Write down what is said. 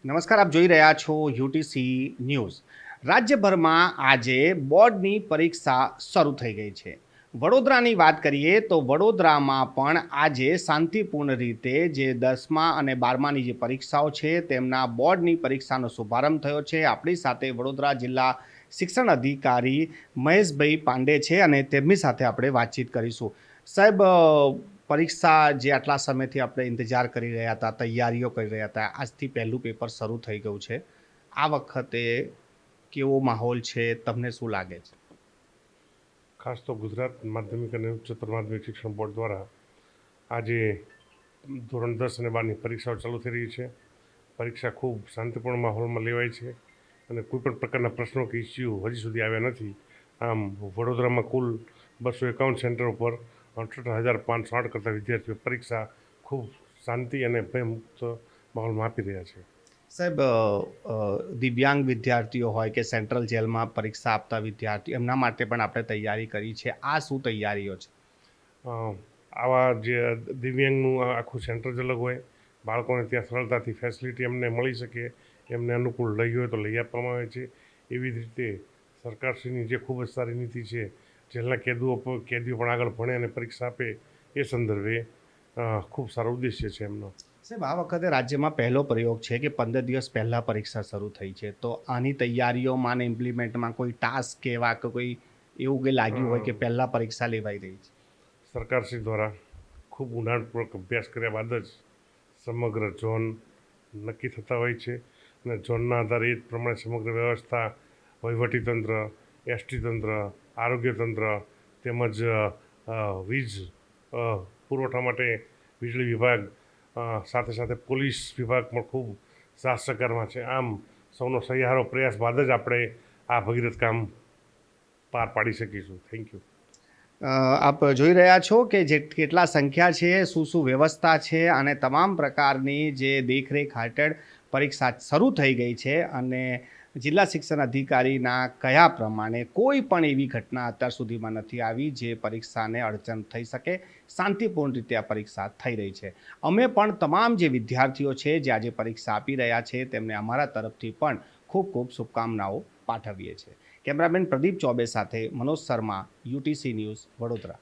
નમસ્કાર, આપ જોઈ રહ્યા છો યુટીસી ન્યૂઝ। રાજ્યભરમાં આજે બોર્ડની પરીક્ષા શરૂ થઈ ગઈ છે। વડોદરાની વાત કરીએ તો વડોદરામાં પણ આજે શાંતિપૂર્ણ રીતે જે 10મા અને 12માની જે પરીક્ષાઓ છે તેમના બોર્ડની પરીક્ષાનો શુભારંભ થયો છે। આપણી સાથે વડોદરા જિલ્લા શિક્ષણ અધિકારી મહેશભાઈ પાંડે છે અને તેમની સાથે આપણે વાતચીત કરીશું। સાહેબ, પરીક્ષા જે આટલા સમયથી આપણે ઇંતજાર કરી રહ્યા હતા, તૈયારીઓ કરી રહ્યા હતા, આજથી પહેલું પેપર શરૂ થઈ ગયું છે। આ વખતે કેવો માહોલ છે, તમને શું લાગે છે? ખાસ તો ગુજરાત માધ્યમિક અને ઉચ્ચતર માધ્યમિક શિક્ષણ બોર્ડ દ્વારા આજે ધોરણ 10 અને 12ની પરીક્ષાઓ ચાલુ થઈ રહી છે। પરીક્ષા ખૂબ શાંતિપૂર્ણ માહોલમાં લેવાય છે અને કોઈપણ પ્રકારના પ્રશ્નો કે ઇસ્યુ હજી સુધી આવ્યા નથી। આમ વડોદરામાં કુલ 251 સેન્ટર ઉપર 68,508 કરતાં વિદ્યાર્થીઓ પરીક્ષા ખૂબ શાંતિ અને ભયમુક્ત માહોલમાં આપી રહ્યા છે। સાહેબ, દિવ્યાંગ વિદ્યાર્થીઓ હોય કે સેન્ટ્રલ જેલમાં પરીક્ષા આપતા વિદ્યાર્થીઓ, એમના માટે પણ આપણે તૈયારી કરી છે। આ શું તૈયારીઓ છે? આવા જે દિવ્યાંગનું આખું સેન્ટર જ અલગ હોય, બાળકોને ત્યાં સરળતાથી ફેસિલિટી એમને મળી શકે, એમને અનુકૂળ લઈ હોય તો લઈ આપવામાં આવે છે। એવી જ રીતે સરકારશ્રીની જે ખૂબ જ સારી નીતિ છે, જેલના કેદીઓ પણ આગળ ભણે અને પરીક્ષા આપે, એ સંદર્ભે ખૂબ સારો ઉદ્દેશ્ય છે એમનો। સાહેબ, આ વખતે રાજ્યમાં પહેલો પ્રયોગ છે કે 15 દિવસ પહેલાં પરીક્ષા શરૂ થઈ છે, તો આની તૈયારીઓમાં અને ઇમ્પ્લિમેન્ટમાં કોઈ ટાસ્ક કે એવા કે કોઈ એવું કંઈ લાગ્યું હોય કે પહેલાં પરીક્ષા લેવાઈ રહી છે? સરકારશ્રી દ્વારા ખૂબ ઊંડાણપૂર્વક અભ્યાસ કર્યા બાદ જ સમગ્ર ઝોન નક્કી થતા હોય છે અને ઝોનના આધારે એ જ પ્રમાણે સમગ્ર વ્યવસ્થા, વહીવટીતંત્ર, એસટી તંત્ર, આરોગ્ય તંત્ર તેમજ વીજ પુરવઠા માટે વીજળી વિભાગ, સાથે સાથે પોલીસ વિભાગ પણ ખૂબ સાથ સહકારમાં છે। આમ સૌનો સહિયારો પ્રયાસ બાદ જ આપણે આ ભગીરથ કામ પાર પાડી શકીશું। Thank you. આપ જોઈ રહ્યા છો કે જે કેટલા સંખ્યા છે, શું શું વ્યવસ્થા છે અને તમામ પ્રકારની જે દેખરેખ હેઠળ પરીક્ષા શરૂ થઈ ગઈ છે અને જિલ્લા શિક્ષણ અધિકારીના કયા પ્રમાણે કોઈ પણ એવી ઘટના અત્યાર સુધીમાં નથી આવી જે પરીક્ષાને અડચણ થઈ શકે। શાંતિપૂર્ણ રીતે આ પરીક્ષા થઈ રહી છે। અમે પણ તમામ જે વિદ્યાર્થીઓ છે જે આજે પરીક્ષા આપી રહ્યા છે તેમને અમારા તરફથી પણ ખૂબ ખૂબ શુભકામનાઓ પાઠવીએ છીએ। કેમેરામેન પ્રદીપ ચૌબે સાથે મનોજ શર્મા, યુટીસી ન્યૂઝ, વડોદરા।